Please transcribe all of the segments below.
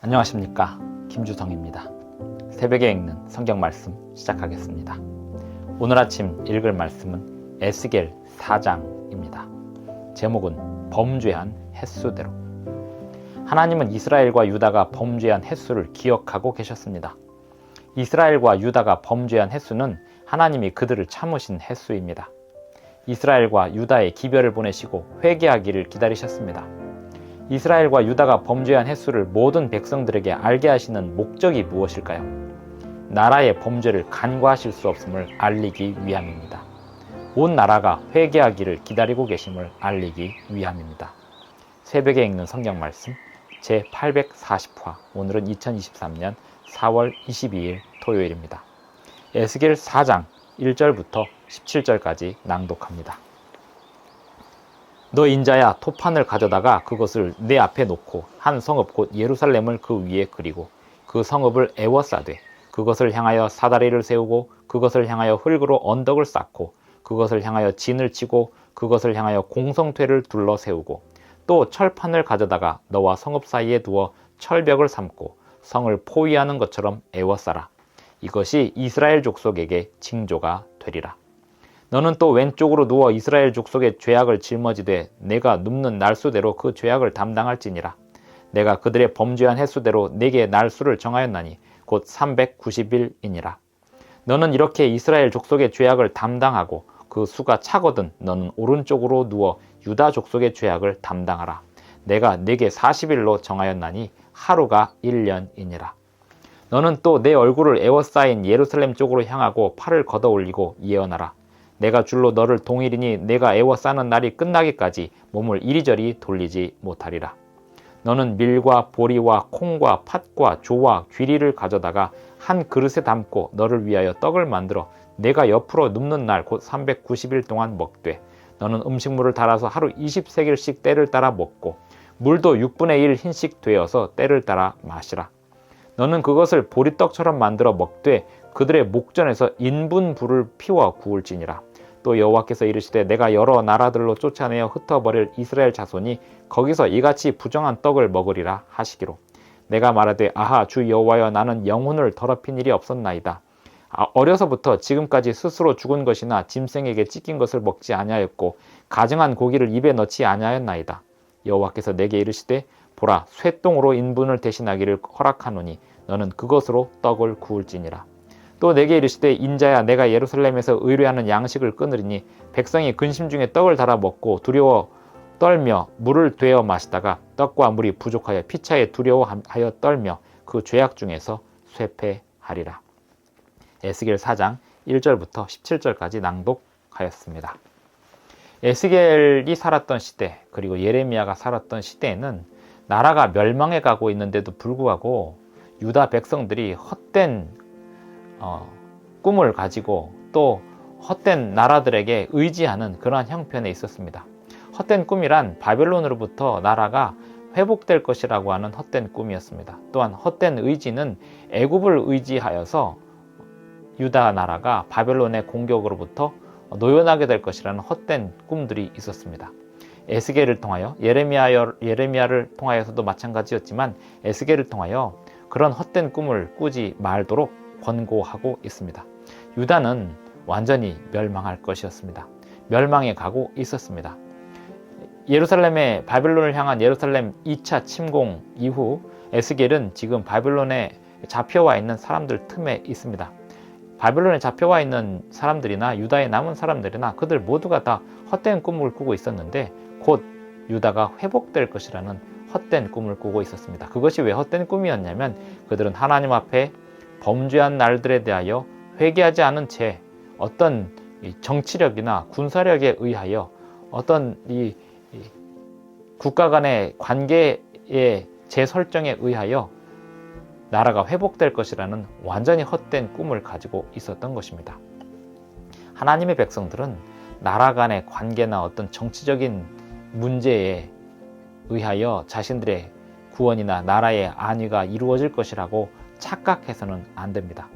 안녕하십니까, 김주성입니다. 새벽에 읽는 성경 말씀 시작하겠습니다. 오늘 아침 읽을 말씀은 에스겔 4장입니다. 제목은 범죄한 횟수대로. 하나님은 이스라엘과 유다가 범죄한 횟수를 기억하고 계셨습니다. 이스라엘과 유다가 범죄한 횟수는 하나님이 그들을 참으신 횟수입니다. 이스라엘과 유다의 기별을 보내시고 회개하기를 기다리셨습니다. 이스라엘과 유다가 범죄한 횟수를 모든 백성들에게 알게 하시는 목적이 무엇일까요? 나라의 범죄를 간과하실 수 없음을 알리기 위함입니다. 온 나라가 회개하기를 기다리고 계심을 알리기 위함입니다. 새벽에 읽는 성경 말씀 제840화, 오늘은 2023년 4월 22일 토요일입니다. 에스겔 4장 1절부터 17절까지 낭독합니다. 너 인자야, 토판을 가져다가 그것을 내 앞에 놓고 한 성읍 곧 예루살렘을 그 위에 그리고 그 성읍을 에워싸되 그것을 향하여 사다리를 세우고 그것을 향하여 흙으로 언덕을 쌓고 그것을 향하여 진을 치고 그것을 향하여 공성퇴를 둘러 세우고 또 철판을 가져다가 너와 성읍 사이에 두어 철벽을 삼고 성을 포위하는 것처럼 에워싸라. 이것이 이스라엘 족속에게 징조가 되리라. 너는 또 왼쪽으로 누워 이스라엘 족속의 죄악을 짊어지되 내가 눕는 날수대로 그 죄악을 담당할지니라. 내가 그들의 범죄한 횟수대로 내게 날수를 정하였나니 곧 390일이니라. 너는 이렇게 이스라엘 족속의 죄악을 담당하고 그 수가 차거든 너는 오른쪽으로 누워 유다 족속의 죄악을 담당하라. 내가 내게 40일로 정하였나니 하루가 1년이니라. 너는 또 내 얼굴을 에워싸인 예루살렘 쪽으로 향하고 팔을 걷어 올리고 예언하라. 내가 줄로 너를 동일이니 내가 에워싸는 날이 끝나기까지 몸을 이리저리 돌리지 못하리라. 너는 밀과 보리와 콩과 팥과 조와 귀리를 가져다가 한 그릇에 담고 너를 위하여 떡을 만들어 내가 옆으로 눕는 날 곧 390일 동안 먹되 너는 음식물을 달아서 하루 20세겔씩 때를 따라 먹고 물도 6분의 1 흰씩 되어서 때를 따라 마시라. 너는 그것을 보리떡처럼 만들어 먹되 그들의 목전에서 인분불을 피워 구울지니라. 또 여호와께서 이르시되 내가 여러 나라들로 쫓아내어 흩어버릴 이스라엘 자손이 거기서 이같이 부정한 떡을 먹으리라 하시기로. 내가 말하되 아하, 주 여호와여, 나는 영혼을 더럽힌 일이 없었나이다. 어려서부터 지금까지 스스로 죽은 것이나 짐승에게 찢긴 것을 먹지 아니하였고 가증한 고기를 입에 넣지 아니하였나이다. 여호와께서 내게 이르시되 보라, 쇠똥으로 인분을 대신하기를 허락하노니 너는 그것으로 떡을 구울지니라. 또 내게 이르시되 인자야, 내가 예루살렘에서 의뢰하는 양식을 끊으리니 백성이 근심 중에 떡을 달아 먹고 두려워 떨며 물을 되어 마시다가 떡과 물이 부족하여 피차에 두려워하여 떨며 그 죄악 중에서 쇠폐하리라. 에스겔 4장 1절부터 17절까지 낭독하였습니다. 에스겔이 살았던 시대, 그리고 예레미야가 살았던 시대에는 나라가 멸망해 가고 있는데도 불구하고 유다 백성들이 헛된 꿈을 가지고 또 헛된 나라들에게 의지하는 그러한 형편에 있었습니다. 헛된 꿈이란 바벨론으로부터 나라가 회복될 것이라고 하는 헛된 꿈이었습니다. 또한 헛된 의지는 애굽을 의지하여서 유다 나라가 바벨론의 공격으로부터 노연하게 될 것이라는 헛된 꿈들이 있었습니다. 에스겔을 통하여 예레미야를 통하여서도 마찬가지였지만 에스겔을 통하여 그런 헛된 꿈을 꾸지 말도록 권고하고 있습니다. 유다는 완전히 멸망할 것이었습니다. 멸망해 가고 있었습니다. 예루살렘의 바벨론을 향한 예루살렘 2차 침공 이후 에스겔은 지금 바벨론에 잡혀와 있는 사람들 틈에 있습니다. 바벨론에 잡혀와 있는 사람들이나 유다에 남은 사람들이나 그들 모두가 다 헛된 꿈을 꾸고 있었는데 곧 유다가 회복될 것이라는 헛된 꿈을 꾸고 있었습니다. 그것이 왜 헛된 꿈이었냐면 그들은 하나님 앞에 범죄한 날들에 대하여 회개하지 않은 채 어떤 정치력이나 군사력에 의하여 어떤 이 국가 간의 관계의 재설정에 의하여 나라가 회복될 것이라는 완전히 헛된 꿈을 가지고 있었던 것입니다. 하나님의 백성들은 나라 간의 관계나 어떤 정치적인 문제에 의하여 자신들의 구원이나 나라의 안위가 이루어질 것이라고 착각해서는 안 됩니다.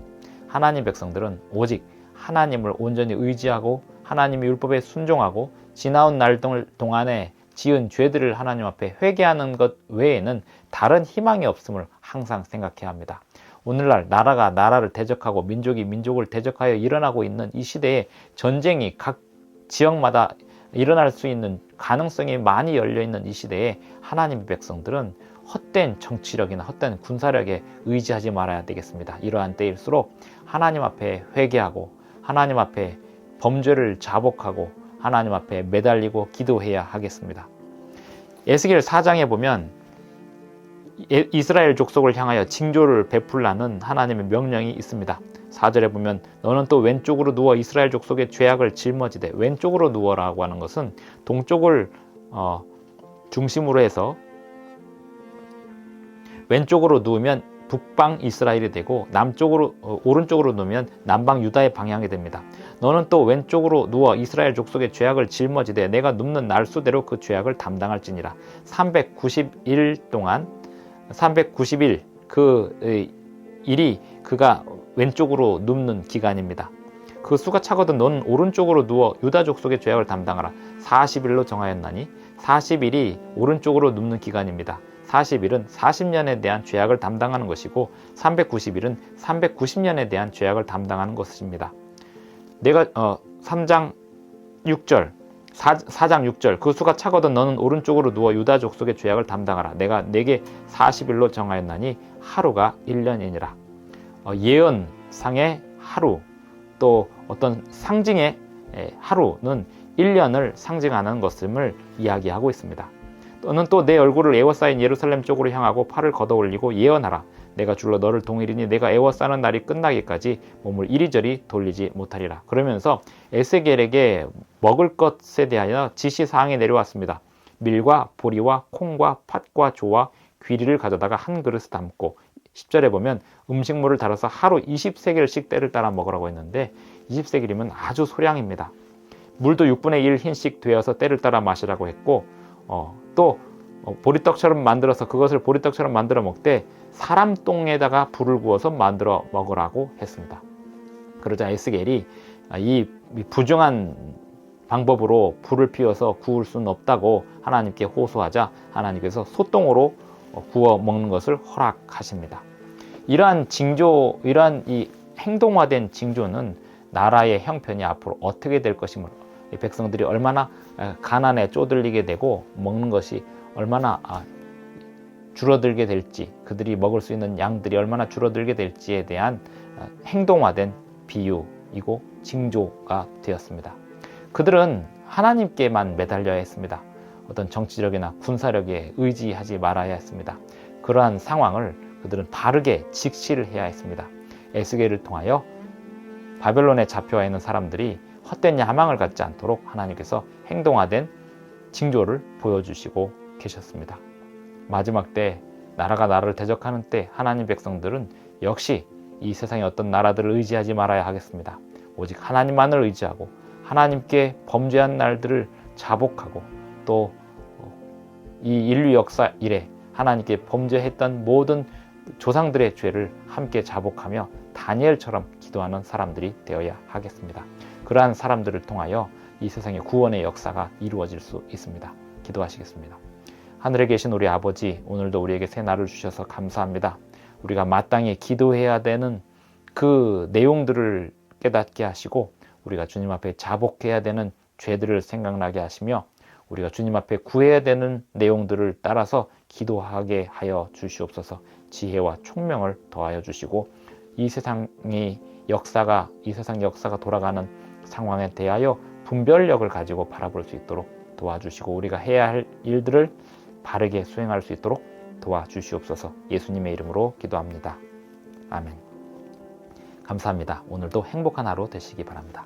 하나님 백성들은 오직 하나님을 온전히 의지하고 하나님의 율법에 순종하고 지나온 날 동안에 지은 죄들을 하나님 앞에 회개하는 것 외에는 다른 희망이 없음을 항상 생각해야 합니다. 오늘날 나라가 나라를 대적하고 민족이 민족을 대적하여 일어나고 있는 이 시대에 전쟁이 각 지역마다 일어날 수 있는 가능성이 많이 열려있는 이 시대에 하나님의 백성들은 헛된 정치력이나 헛된 군사력에 의지하지 말아야 되겠습니다. 이러한 때일수록 하나님 앞에 회개하고 하나님 앞에 범죄를 자복하고 하나님 앞에 매달리고 기도해야 하겠습니다. 에스겔 4장에 보면 이스라엘 족속을 향하여 징조를 베풀라는 하나님의 명령이 있습니다. 4절에 보면 너는 또 왼쪽으로 누워 이스라엘 족속의 죄악을 짊어지되, 왼쪽으로 누워라고 하는 것은 동쪽을 중심으로 해서 왼쪽으로 누우면 북방 이스라엘이 되고 오른쪽으로 누우면 남방 유다의 방향이 됩니다. 너는 또 왼쪽으로 누워 이스라엘 족속의 죄악을 짊어지되 내가 눕는 날수대로 그 죄악을 담당할지니라. 390일 그 일이 그가 왼쪽으로 눕는 기간입니다. 그 수가 차거든 너는 오른쪽으로 누워 유다 족속의 죄악을 담당하라. 40일로 정하였나니 40일이 오른쪽으로 눕는 기간입니다. 40일은 40년에 대한 죄악을 담당하는 것이고 390일은 390년에 대한 죄악을 담당하는 것입니다. 내가 4장 6절 그 수가 차거든 너는 오른쪽으로 누워 유다 족속의 죄악을 담당하라. 내가 내게 40일로 정하였나니 하루가 1년이니라. 예언상의 하루, 또 어떤 상징의 하루는 1년을 상징하는 것임을 이야기하고 있습니다. 너는 또 내 얼굴을 에워싸인 예루살렘 쪽으로 향하고 팔을 걷어올리고 예언하라. 내가 줄로 너를 동일이니 내가 에워싸는 날이 끝나기까지 몸을 이리저리 돌리지 못하리라. 그러면서 에스겔에게 먹을 것에 대하여 지시사항이 내려왔습니다. 밀과 보리와 콩과 팥과 조와 귀리를 가져다가 한 그릇에 담고, 10절에 보면 음식물을 달아서 하루 20세겔씩 때를 따라 먹으라고 했는데 20세겔이면 아주 소량입니다. 물도 6분의 1 흰씩 되어서 때를 따라 마시라고 했고, 또 보리떡처럼 만들어서 그것을 보리떡처럼 만들어 먹되 사람 똥에다가 불을 구워서 만들어 먹으라고 했습니다. 그러자 에스겔이 이 부정한 방법으로 불을 피워서 구울 수는 없다고 하나님께 호소하자 하나님께서 소똥으로 구워 먹는 것을 허락하십니다. 이러한 징조, 이러한 이 행동화된 징조는 나라의 형편이 앞으로 어떻게 될 것임을, 백성들이 얼마나 가난에 쪼들리게 되고 먹는 것이 얼마나 줄어들게 될지, 그들이 먹을 수 있는 양들이 얼마나 줄어들게 될지에 대한 행동화된 비유이고 징조가 되었습니다. 그들은 하나님께만 매달려야 했습니다. 어떤 정치력이나 군사력에 의지하지 말아야 했습니다. 그러한 상황을 그들은 바르게 직시를 해야 했습니다. 에스겔을 통하여 바벨론에 잡혀와 있는 사람들이 헛된 야망을 갖지 않도록 하나님께서 행동화된 징조를 보여주시고 계셨습니다. 마지막 때 나라가 나라를 대적하는 때 하나님 백성들은 역시 이 세상의 어떤 나라들을 의지하지 말아야 하겠습니다. 오직 하나님만을 의지하고 하나님께 범죄한 날들을 자복하고 또 이 인류 역사 이래 하나님께 범죄했던 모든 조상들의 죄를 함께 자복하며 다니엘처럼 기도하는 사람들이 되어야 하겠습니다. 그러한 사람들을 통하여 이 세상의 구원의 역사가 이루어질 수 있습니다. 기도하시겠습니다. 하늘에 계신 우리 아버지, 오늘도 우리에게 새 날을 주셔서 감사합니다. 우리가 마땅히 기도해야 되는 그 내용들을 깨닫게 하시고 우리가 주님 앞에 자복해야 되는 죄들을 생각나게 하시며 우리가 주님 앞에 구해야 되는 내용들을 따라서 기도하게 하여 주시옵소서. 지혜와 총명을 더하여 주시고 이 세상 역사가 돌아가는 상황에 대하여 분별력을 가지고 바라볼 수 있도록 도와주시고 우리가 해야 할 일들을 바르게 수행할 수 있도록 도와주시옵소서. 예수님의 이름으로 기도합니다. 아멘. 감사합니다. 오늘도 행복한 하루 되시기 바랍니다.